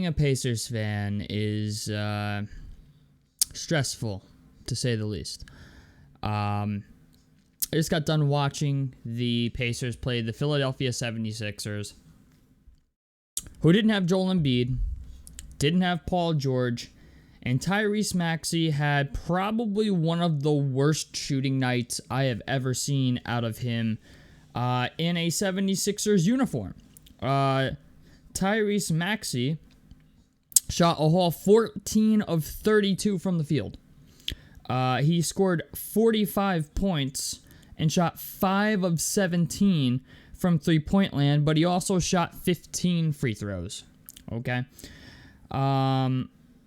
being a Pacers fan is stressful, to say the least. I just got done watching the Pacers play the Philadelphia 76ers, who didn't have Joel Embiid, didn't have Paul George, and Tyrese Maxey had probably one of the worst shooting nights I have ever seen out of him in a 76ers uniform. Tyrese Maxey shot a whole 14 of 32 from the field. He scored 45 points and shot 5 of 17 from three-point land, but he also shot 15 free throws. Okay?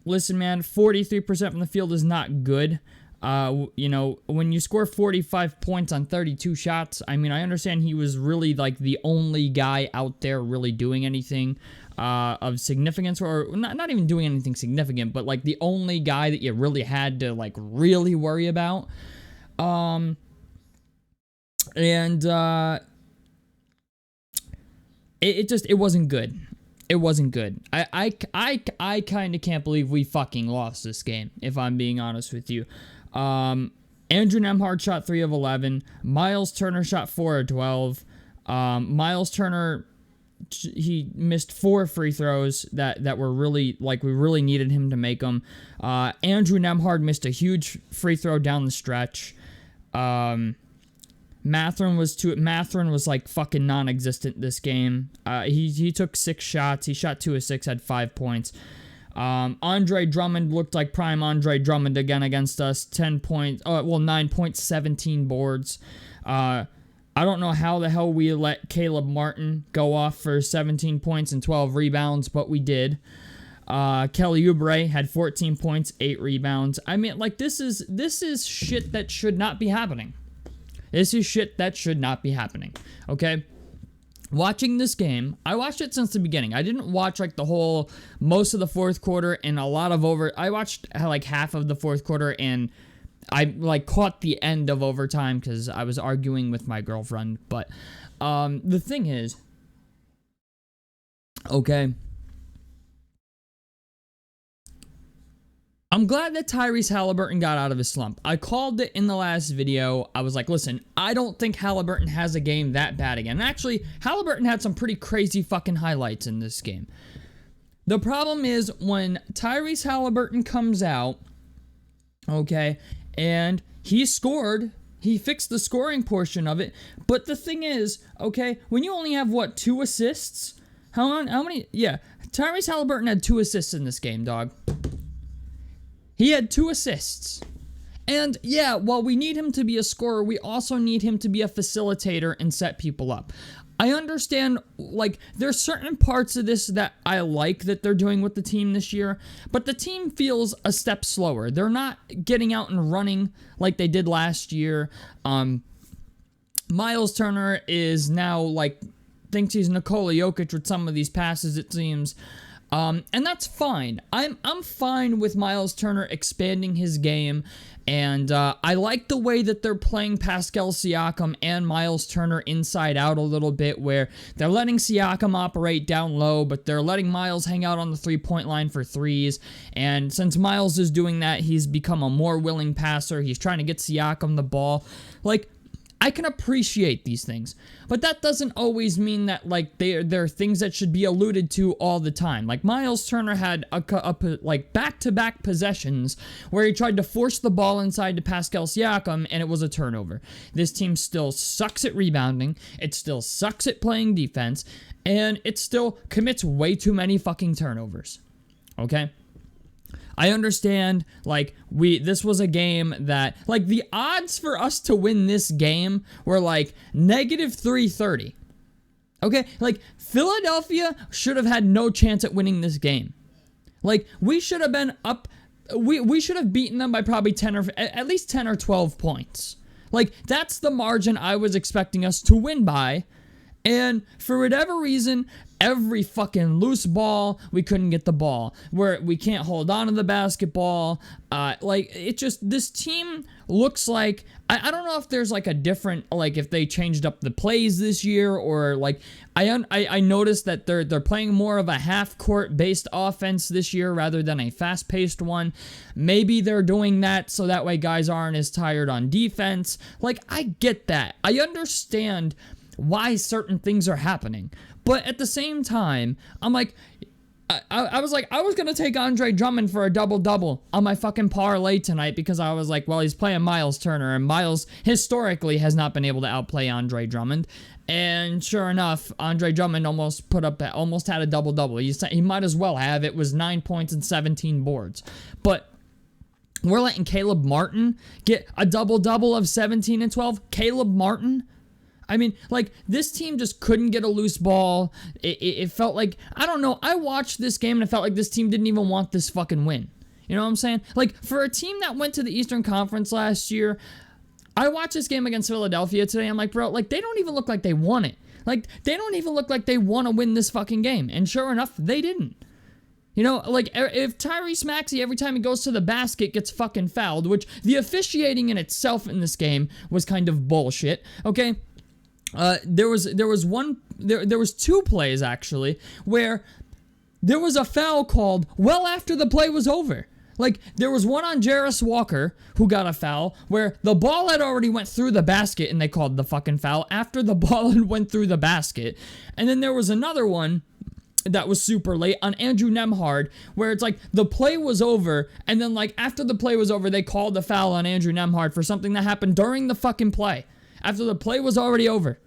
Listen, man, 43% from the field is not good. When you score 45 points on 32 shots, I mean, I understand he was really, like, the only guy out there really doing anything of significance, or not even doing anything significant, but, like, the only guy that you really had to, like, really worry about. It wasn't good. It wasn't good. I kind of can't believe we fucking lost this game, if I'm being honest with you. Andrew Nembhard shot 3 of 11. Miles Turner shot 4 of 12. Miles Turner, he missed 4 free throws that were really, like, we really needed him to make them. Andrew Nembhard missed a huge free throw down the stretch. Mathurin was like fucking non-existent this game. He took 6 shots. He shot 2 of 6, had 5 points. Andre Drummond looked like prime Andre Drummond again against us. 9 points, 17 boards. I don't know how the hell we let Caleb Martin go off for 17 points and 12 rebounds, but we did. Kelly Oubre had 14 points, 8 rebounds. I mean, like, this is shit that should not be happening. This is shit that should not be happening, okay? Watching this game, I watched it since the beginning. I didn't watch, like, most of the fourth quarter and a lot of I watched, like, half of the fourth quarter, and I, like, caught the end of overtime because I was arguing with my girlfriend. But the thing is, okay, I'm glad that Tyrese Haliburton got out of his slump. I called it in the last video. I was like, listen, I don't think Haliburton has a game that bad again. And actually, Haliburton had some pretty crazy fucking highlights in this game. The problem is when Tyrese Haliburton comes out, okay, and he scored, he fixed the scoring portion of it. But the thing is, okay, when you only have, 2 assists? How many? Yeah, Tyrese Haliburton had 2 assists in this game, dog. He had 2 assists. And yeah, while we need him to be a scorer, we also need him to be a facilitator and set people up. I understand, like, there's certain parts of this that I like that they're doing with the team this year, but the team feels a step slower. They're not getting out and running like they did last year. Miles Turner is now, like, thinks he's Nikola Jokic with some of these passes, it seems. And that's fine. I'm fine with Miles Turner expanding his game, and I like the way that they're playing Pascal Siakam and Miles Turner inside out a little bit, where they're letting Siakam operate down low, but they're letting Miles hang out on the three-point line for threes, and since Miles is doing that, he's become a more willing passer. He's trying to get Siakam the ball. Like, I can appreciate these things, but that doesn't always mean that, like, they're things that should be alluded to all the time. Like, Miles Turner had like back-to-back possessions where he tried to force the ball inside to Pascal Siakam, and it was a turnover. This team still sucks at rebounding, it still sucks at playing defense, and it still commits way too many fucking turnovers. Okay? I understand, like, this was a game that, like, the odds for us to win this game were, like, negative 330. Okay? Like, Philadelphia should have had no chance at winning this game. Like, we should have been up, we should have beaten them by probably 10 or, at least 10 or 12 points. Like, that's the margin I was expecting us to win by, And for whatever reason, every fucking loose ball, we couldn't get the ball. Where we can't hold on to the basketball. Like, it just, this team looks like, I don't know if there's like a different, like if they changed up the plays this year, or like, I noticed that they're playing more of a half-court based offense this year rather than a fast-paced one. Maybe they're doing that so that way guys aren't as tired on defense. Like, I get that. I understand why certain things are happening. But at the same time, I'm like, I was like, I was going to take Andre Drummond for a double-double on my fucking parlay tonight because I was like, well, he's playing Miles Turner, and Miles historically has not been able to outplay Andre Drummond. And sure enough, Andre Drummond almost had a double-double. He might as well have. It was 9 points and 17 boards. But we're letting Caleb Martin get a double-double of 17 and 12. Caleb Martin? I mean, like, this team just couldn't get a loose ball. It felt like, I don't know, I watched this game and it felt like this team didn't even want this fucking win. You know what I'm saying? Like, for a team that went to the Eastern Conference last year, I watched this game against Philadelphia today. I'm like, bro, like, they don't even look like they won it. Like, they don't even look like they want to win this fucking game. And sure enough, they didn't. You know, like, if Tyrese Maxey, every time he goes to the basket, gets fucking fouled, which the officiating in itself in this game was kind of bullshit, okay? There was two plays actually where there was a foul called well after the play was over. Like, there was one on Jarris Walker who got a foul where the ball had already went through the basket and they called the fucking foul after the ball had went through the basket. And then there was another one that was super late on Andrew Nembhard where it's like the play was over and then like after the play was over they called the foul on Andrew Nembhard for something that happened during the fucking play. After the play was already over.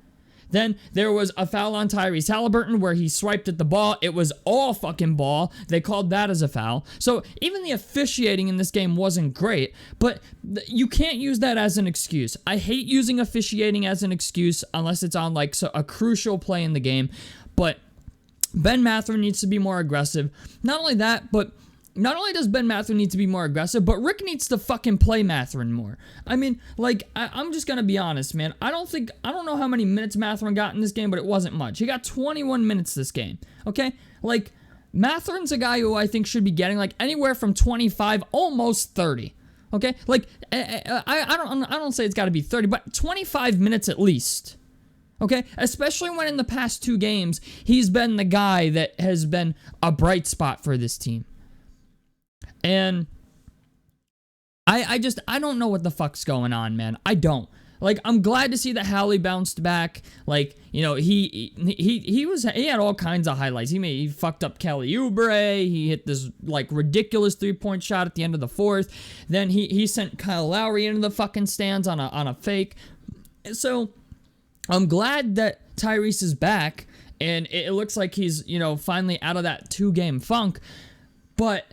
Then there was a foul on Tyrese Haliburton where he swiped at the ball. It was all fucking ball. They called that as a foul. So even the officiating in this game wasn't great, but you can't use that as an excuse. I hate using officiating as an excuse unless it's on like a crucial play in the game. But Ben Mathurin needs to be more aggressive. Not only that, but not only does Ben Mathurin need to be more aggressive, but Rick needs to fucking play Mathurin more. I mean, like, I'm just gonna be honest, man. I don't know how many minutes Mathurin got in this game, but it wasn't much. He got 21 minutes this game, okay? Like, Mathurin's a guy who I think should be getting, like, anywhere from 25, almost 30, okay? Like, I don't say it's gotta be 30, but 25 minutes at least. Okay, especially when in the past two games, he's been the guy that has been a bright spot for this team. And I don't know what the fuck's going on, man. I don't. Like, I'm glad to see that Hallie bounced back. Like, you know, he had all kinds of highlights. He fucked up Kelly Oubre. He hit this like ridiculous 3-point shot at the end of the fourth. Then he sent Kyle Lowry into the fucking stands on a fake. So I'm glad that Tyrese is back, and it looks like he's, you know, finally out of that 2-game funk. But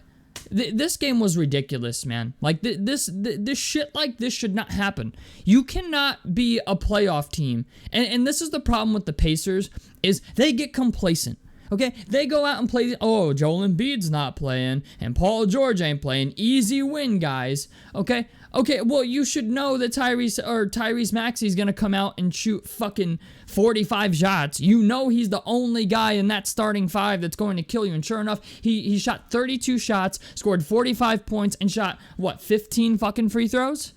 this game was ridiculous, man. Like, this shit like this should not happen. You cannot be a playoff team. And this is the problem with the Pacers, is they get complacent. Okay? They go out and play, oh, Joel Embiid's not playing, and Paul George ain't playing. Easy win, guys. Okay? Okay, well, you should know that Tyrese Maxey's gonna come out and shoot fucking 45 shots. You know he's the only guy in that starting five that's going to kill you. And sure enough, he shot 32 shots, scored 45 points, and shot, what, 15 fucking free throws?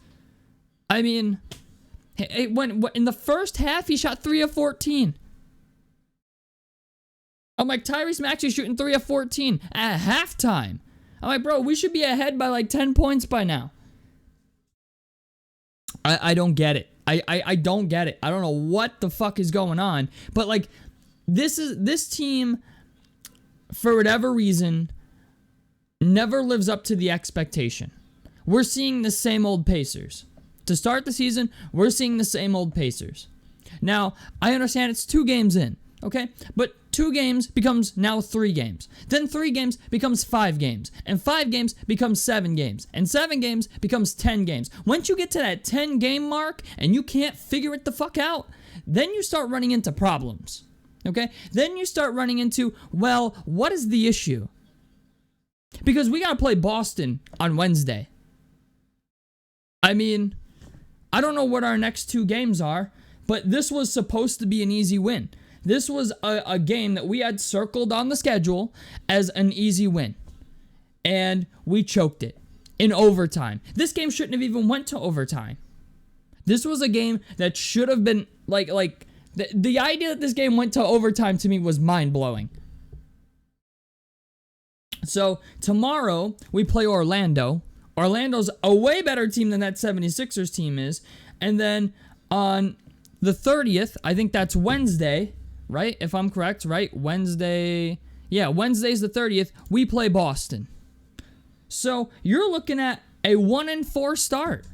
I mean, in the first half, he shot 3 of 14. I'm like, Tyrese Maxey shooting 3 of 14 at halftime. I'm like, bro, we should be ahead by like 10 points by now. I don't get it. I don't get it. I don't know what the fuck is going on. But like, this team, for whatever reason, never lives up to the expectation. We're seeing the same old Pacers. To start the season, we're seeing the same old Pacers. Now, I understand it's 2 games in, okay? But 2 games becomes now 3 games. Then 3 games becomes 5 games. And 5 games becomes 7 games. And 7 games becomes 10 games. Once you get to that 10-game mark and you can't figure it the fuck out, then you start running into problems. Okay? Then you start running into, well, what is the issue? Because we got to play Boston on Wednesday. I mean, I don't know what our next 2 games are, but this was supposed to be an easy win. this was a game that we had circled on the schedule as an easy win. And we choked it in overtime. This game shouldn't have even went to overtime. This was a game that should have been, the idea that this game went to overtime to me was mind-blowing. So, tomorrow, we play Orlando. Orlando's a way better team than that 76ers team is. And then, on the 30th, I think that's Wednesday, right? If I'm correct, right? Wednesday's the 30th. We play Boston. So, you're looking at a 1-4 start.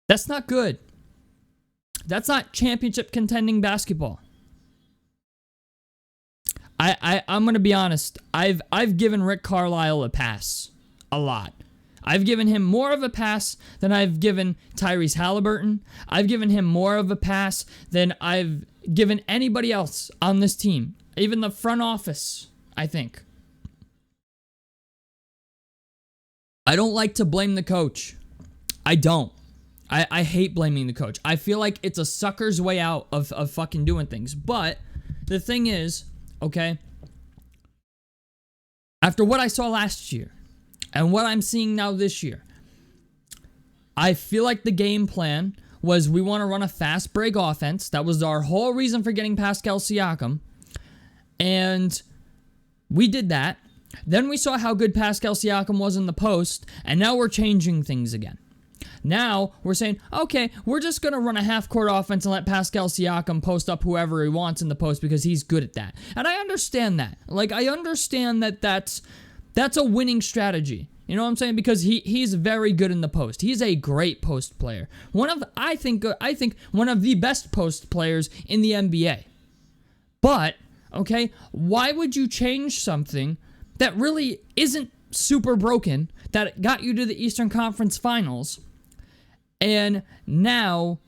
That's not good. That's not championship contending basketball. I'm gonna be honest. I've given Rick Carlisle a pass. A lot. I've given him more of a pass than I've given Tyrese Haliburton. I've given him more of a pass than I've given anybody else on this team. Even the front office, I think. I don't like to blame the coach. I don't. I hate blaming the coach. I feel like it's a sucker's way out of fucking doing things. But the thing is, okay, after what I saw last year and what I'm seeing now this year, I feel like the game plan was we want to run a fast break offense. That was our whole reason for getting Pascal Siakam. And we did that. Then we saw how good Pascal Siakam was in the post, and now we're changing things again. Now, we're saying, okay, we're just going to run a half-court offense and let Pascal Siakam post up whoever he wants in the post because he's good at that. And I understand that. I understand that that's a winning strategy. You know what I'm saying? Because he's very good in the post. He's a great post player. I think one of the best post players in the NBA. But, okay, why would you change something that really isn't super broken, that got you to the Eastern Conference Finals, and now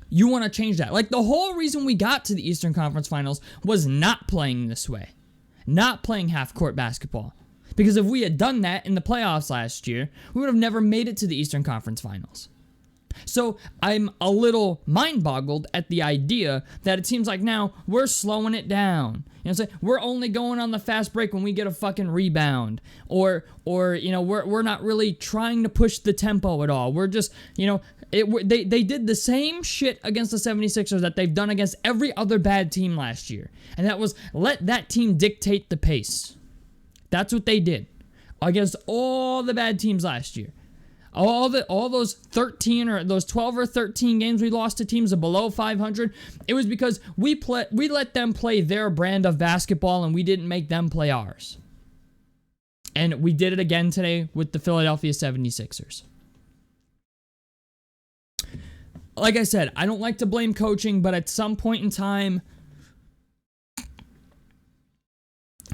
you want to change that? The whole reason we got to the Eastern Conference Finals was not playing this way. Not playing half-court basketball. Because if we had done that in the playoffs last year, we would have never made it to the Eastern Conference Finals. So I'm a little mind-boggled at the idea that it seems like now we're slowing it down. You know what I'm saying? We're only going on the fast break when we get a fucking rebound. Or we're not really trying to push the tempo at all. We're just, they did the same shit against the 76ers that they've done against every other bad team last year. And that was let that team dictate the pace. That's what they did against all the bad teams last year. All those 13 or those 12 or 13 games we lost to teams of below 500, it was because we let them play their brand of basketball and we didn't make them play ours. And we did it again today with the Philadelphia 76ers. Like I said, I don't like to blame coaching, but at some point in time,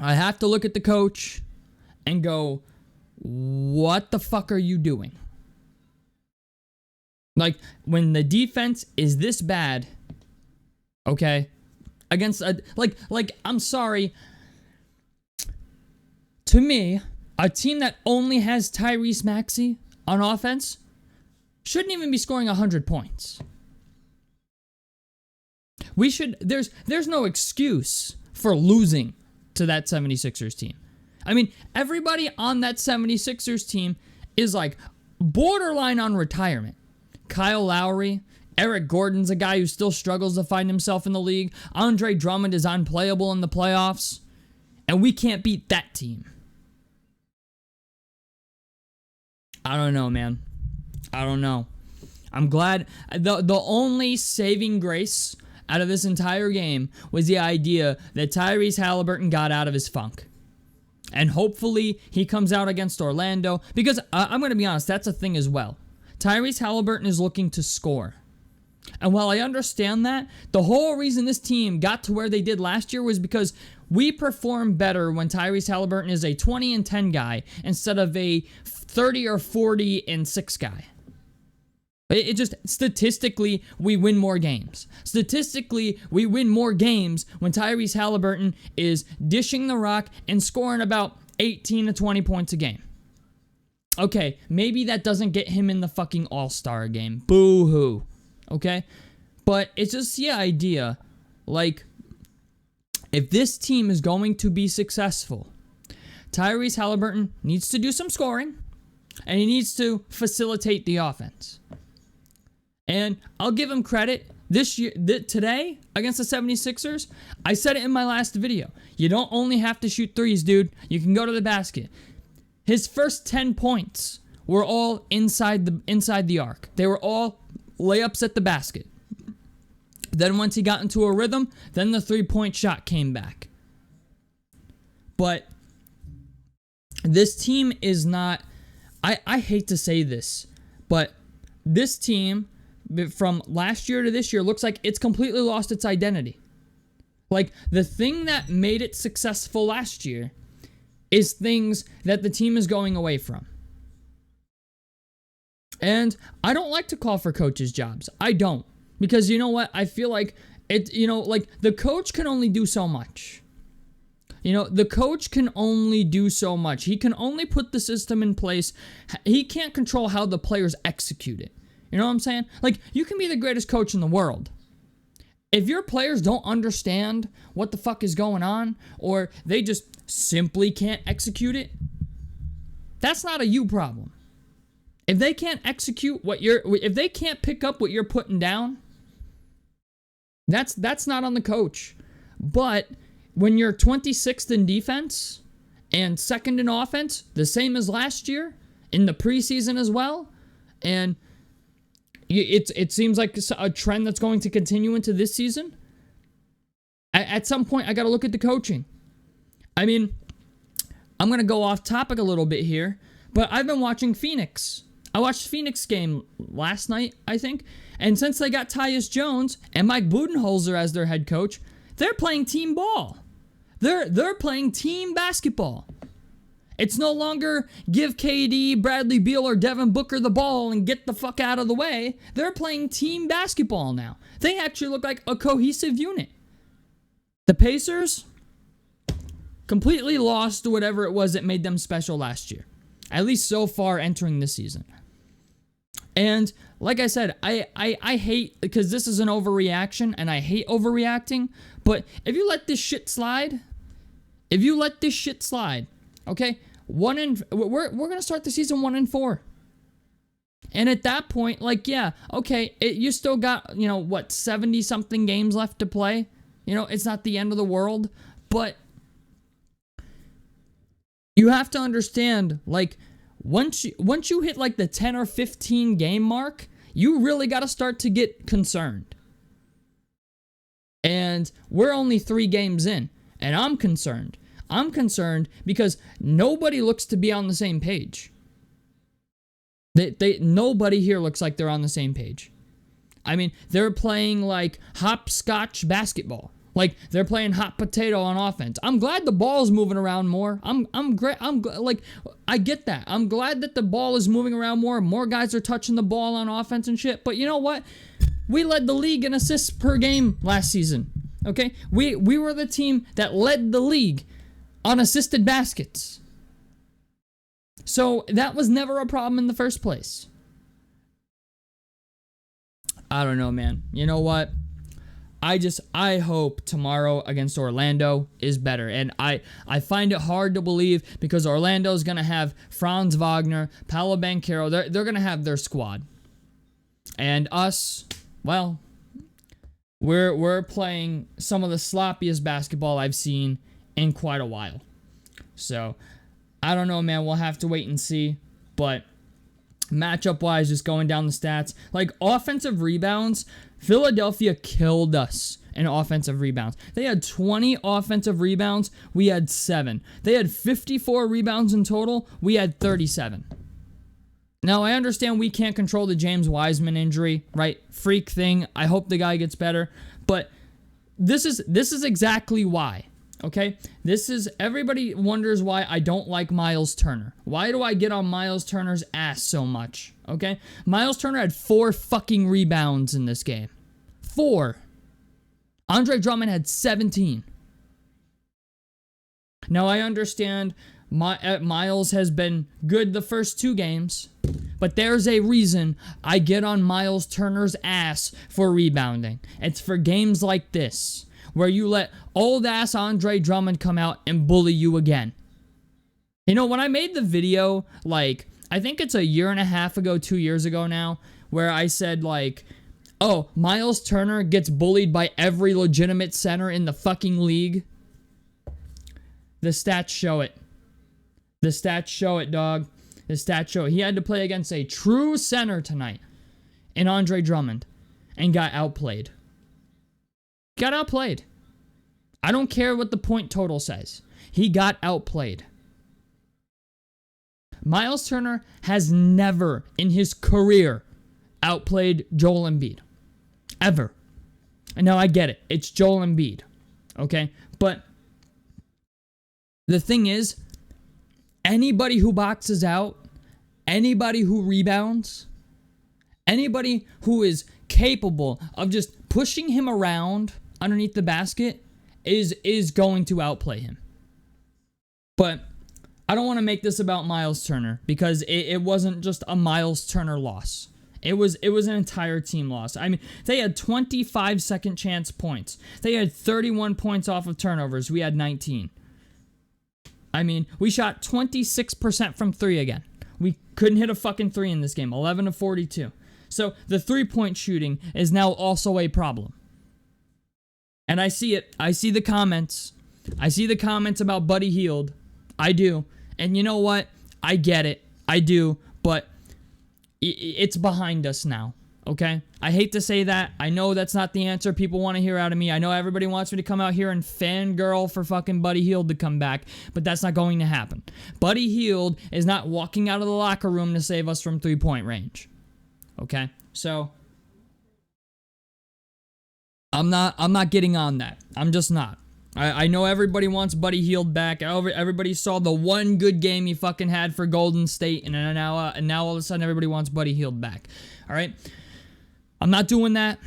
I have to look at the coach and go, what the fuck are you doing? When the defense is this bad, okay, against I'm sorry, to me, a team that only has Tyrese Maxey on offense shouldn't even be scoring 100 points. There's no excuse for losing to that 76ers team. I mean, everybody on that 76ers team is borderline on retirement. Kyle Lowry, Eric Gordon's a guy who still struggles to find himself in the league. Andre Drummond is unplayable in the playoffs. And we can't beat that team. I don't know, man. I don't know. I'm glad. The only saving grace out of this entire game was the idea that Tyrese Haliburton got out of his funk. And hopefully he comes out against Orlando. Because I'm going to be honest, that's a thing as well. Tyrese Haliburton is looking to score. And while I understand that, the whole reason this team got to where they did last year was because we perform better when Tyrese Haliburton is a 20-10 guy instead of a 30 or 40-6 guy. It just, statistically, we win more games. Statistically, we win more games when Tyrese Haliburton is dishing the rock and scoring about 18 to 20 points a game. Okay, maybe that doesn't get him in the fucking All-Star game. Boo-hoo. Okay? But it's just the idea, like, if this team is going to be successful, Tyrese Haliburton needs to do some scoring, and he needs to facilitate the offense. And I'll give him credit. This year, today, against the 76ers, I said it in my last video. You don't only have to shoot threes, dude. You can go to the basket. His first 10 points were all inside the arc. They were all layups at the basket. Then once he got into a rhythm, then the three-point shot came back. But this team is not... I hate to say this, but this team, from last year to this year, looks like it's completely lost its identity. Like, the thing that made it successful last year is things that the team is going away from. And I don't like to call for coaches' jobs. I don't. Because you know what? I feel like the coach can only do so much. The coach can only do so much. He can only put the system in place. He can't control how the players execute it. You know what I'm saying? Like, you can be the greatest coach in the world. If your players don't understand what the fuck is going on, or they just simply can't execute it, that's not a you problem. If they can't execute if they can't pick up what you're putting down, that's not on the coach. But when you're 26th in defense and second in offense, the same as last year, in the preseason as well, and it seems like a trend that's going to continue into this season, at some point I got to look at the coaching. I mean, I'm going to go off topic a little bit here, but I've been watching Phoenix. I watched Phoenix game last night, I think, and since they got Tyus Jones and Mike Budenholzer as their head coach, they're playing team ball. They're playing team basketball. It's no longer give KD, Bradley Beal, or Devin Booker the ball and get the fuck out of the way. They're playing team basketball now. They actually look like a cohesive unit. The Pacers completely lost whatever it was that made them special last year. At least so far entering this season. And like I said, I hate, because this is an overreaction, and I hate overreacting, but if you let this shit slide, okay, we're going to start the season 1-4. And at that point, like, yeah, okay, you still got, 70-something games left to play. It's not the end of the world, but you have to understand, like, once you hit like the 10 or 15 game mark, you really got to start to get concerned. And we're only 3 games in, and I'm concerned. I'm concerned because nobody looks to be on the same page. Nobody here looks like they're on the same page. I mean, they're playing like Hopscotch Basketball. Like, they're playing hot potato on offense. I'm glad the ball's moving around more. I'm great. I get that. I'm glad that the ball is moving around more. More guys are touching the ball on offense and shit. But you know what? We led the league in assists per game last season. Okay? We were the team that led the league on assisted baskets. So that was never a problem in the first place. I don't know, man. You know what? I hope tomorrow against Orlando is better. And I find it hard to believe because Orlando's going to have Franz Wagner, Paolo Banchero. They're going to have their squad. And us, well, we're playing some of the sloppiest basketball I've seen in quite a while. So, I don't know, man. We'll have to wait and see. But matchup-wise, just going down the stats, like offensive rebounds, Philadelphia killed us in offensive rebounds. They had 20 offensive rebounds. We had 7. They had 54 rebounds in total. We had 37. Now, I understand we can't control the James Wiseman injury, right? Freak thing. I hope the guy gets better. But this is exactly why. Okay? Everybody wonders why I don't like Miles Turner. Why do I get on Miles Turner's ass so much? Okay? Miles Turner had 4 fucking rebounds in this game. 4. Andre Drummond had 17. Now, I understand Miles has been good the first 2 games, But there's a reason I get on Miles Turner's ass for rebounding. It's for games like this, where you let old ass Andre Drummond come out and bully you again. You know, when I made the video, like, I think it's a year and a half ago, 2 years ago now, where I said, like, oh, Miles Turner gets bullied by every legitimate center in the fucking league. The stats show it. The stats show it, dog. The stats show it. He had to play against a true center tonight in Andre Drummond and got outplayed. Got outplayed. I don't care what the point total says. He got outplayed. Miles Turner has never in his career outplayed Joel Embiid. Ever. And now I get it. It's Joel Embiid. Okay? But the thing is, anybody who boxes out, anybody who rebounds, anybody who is capable of just pushing him around underneath the basket is going to outplay him. But I don't want to make this about Miles Turner because it wasn't just a Miles Turner loss. It was an entire team loss. I mean, they had 25 second chance points. They had 31 points off of turnovers. We had 19. I mean, we shot 26% from three again. We couldn't hit a fucking three in this game. 11 of 42. So the three-point shooting is now also a problem. And I see it. I see the comments. I see the comments about Buddy Hield. I do. And you know what? I get it. I do. But it's behind us now. Okay? I hate to say that. I know that's not the answer people want to hear out of me. I know everybody wants me to come out here and fangirl for fucking Buddy Hield to come back, but that's not going to happen. Buddy Hield is not walking out of the locker room to save us from three-point range. Okay? So I'm not getting on that. I'm just not. I know everybody wants Buddy Hield back. Everybody saw the one good game he fucking had for Golden State, and now all of a sudden everybody wants Buddy Hield back. All right? I'm not doing that.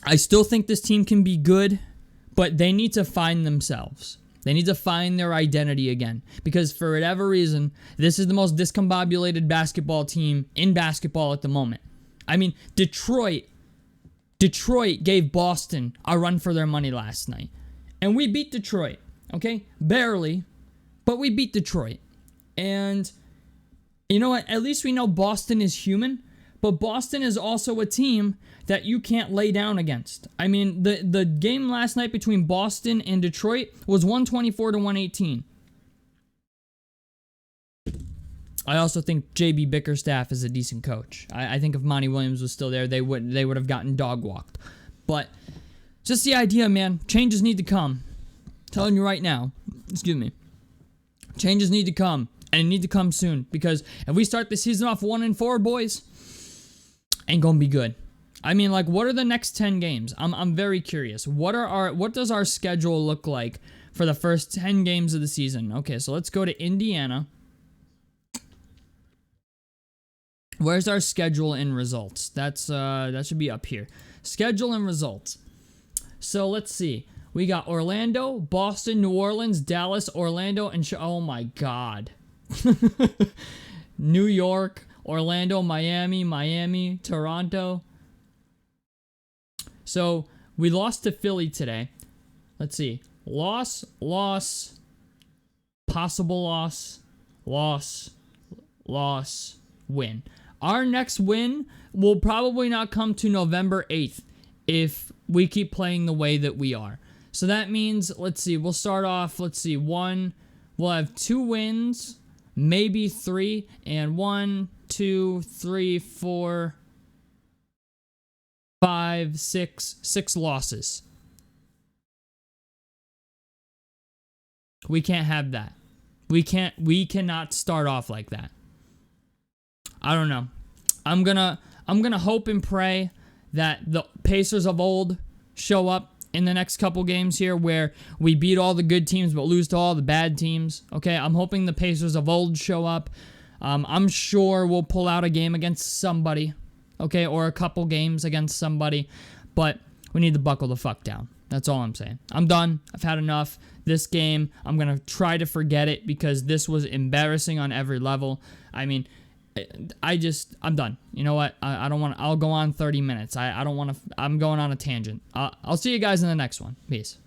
I still think this team can be good, but they need to find themselves. They need to find their identity again. Because for whatever reason, this is the most discombobulated basketball team in basketball at the moment. I mean, Detroit gave Boston a run for their money last night. And we beat Detroit, okay? Barely, but we beat Detroit. And you know what? At least we know Boston is human, but Boston is also a team that you can't lay down against. I mean, the game last night between Boston and Detroit was 124 to 118. I also think J.B. Bickerstaff is a decent coach. I think if Monty Williams was still there, they would have gotten dog walked. But just the idea, man. Changes need to come. I'm telling you right now. Excuse me. Changes need to come. And it need to come soon. Because if we start the season off 1-4, boys, ain't gonna be good. I mean, like, what are the next 10 games? I'm very curious. What does our schedule look like for the first 10 games of the season? Okay, so let's go to Indiana. Where's our schedule and results? That should be up here. Schedule and results. So let's see. We got Orlando, Boston, New Orleans, Dallas, Orlando, and oh my God. New York, Orlando, Miami, Toronto. So we lost to Philly today. Let's see. Loss, possible loss, win. Our next win will probably not come to November 8th if we keep playing the way that we are. So that means, let's see, we'll start off, we'll have 2 wins, maybe 3, and 1, 2, 3, 4, 5, 6 losses. We can't have that. We cannot start off like that. I don't know. I'm gonna hope and pray that the Pacers of old show up in the next couple games here where we beat all the good teams but lose to all the bad teams. Okay, I'm hoping the Pacers of old show up. I'm sure we'll pull out a game against somebody, okay, or a couple games against somebody, but we need to buckle the fuck down. That's all I'm saying. I'm done. I've had enough. This game, I'm going to try to forget it because this was embarrassing on every level. I mean, I'm done. You know what? I don't want. I'll go on 30 minutes. I don't want to. I'm going on a tangent. I'll see you guys in the next one. Peace.